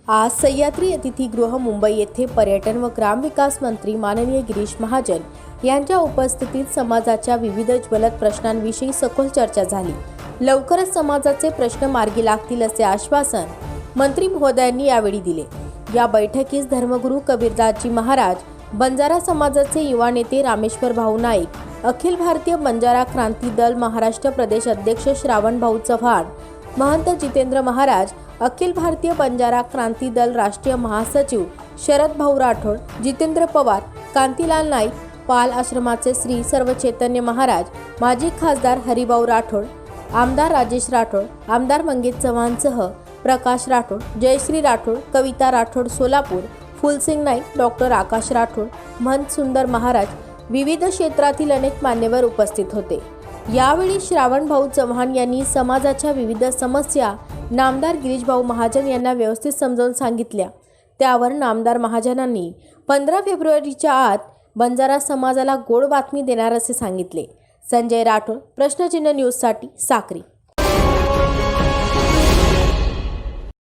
आज सह्याद्री अतिथीगृह मुंबई येथे पर्यटन व ग्रामविकास मंत्री माननीय गिरीश महाजन यांच्या उपस्थितीत समाजाच्या विविध ज्वलंत प्रश्नांविषयी सखोल चर्चा झाली। लवकरच समाजाचे प्रश्न मार्गी लागतील असे आश्वासन मंत्री महोदयांनी यावेळी दिले। या बैठकीस धर्मगुरू कबीरदासजी महाराज, बंजारा समाजाचे युवा नेते रामेश्वर भाऊ नाईक, अखिल भारतीय बंजारा क्रांती दल महाराष्ट्र प्रदेश अध्यक्ष श्रावण भाऊ चव्हाण, महंत जितेंद्र महाराज, अखिल भारतीय बंजारा क्रांती दल राष्ट्रीय महासचिव शरद भाऊ राठोड, जितेंद्र पवार, कांतीलाल नाईक, पाल आश्रमाचे श्री सर्व चैतन्य महाराज, माजी खासदार हरिभाऊ राठोड, आमदार राजेश राठोड, आमदार मंगेश चव्हाणसह प्रकाश राठोड, जयश्री राठोड, कविता राठोड सोलापूर, फुलसिंग नाईक, डॉक्टर आकाश राठोड, महंत सुंदर महाराज, विविध क्षेत्रातील अनेक मान्यवर उपस्थित होते। यावेळी श्रावण भाऊ चव्हाण यांनी समाजाच्या विविध समस्या नामदार गिरीश भाऊ महाजन यांना व्यवस्थित समजावून सांगितल्या। त्यावर नामदार महाजनांनी 15 फेब्रुवारीच्या आत बंजारा समाजाला गोड बातमी देणार असे सांगितले। संजय राठोड, प्रश्नचिन्ह न्यूजसाठी साक्री।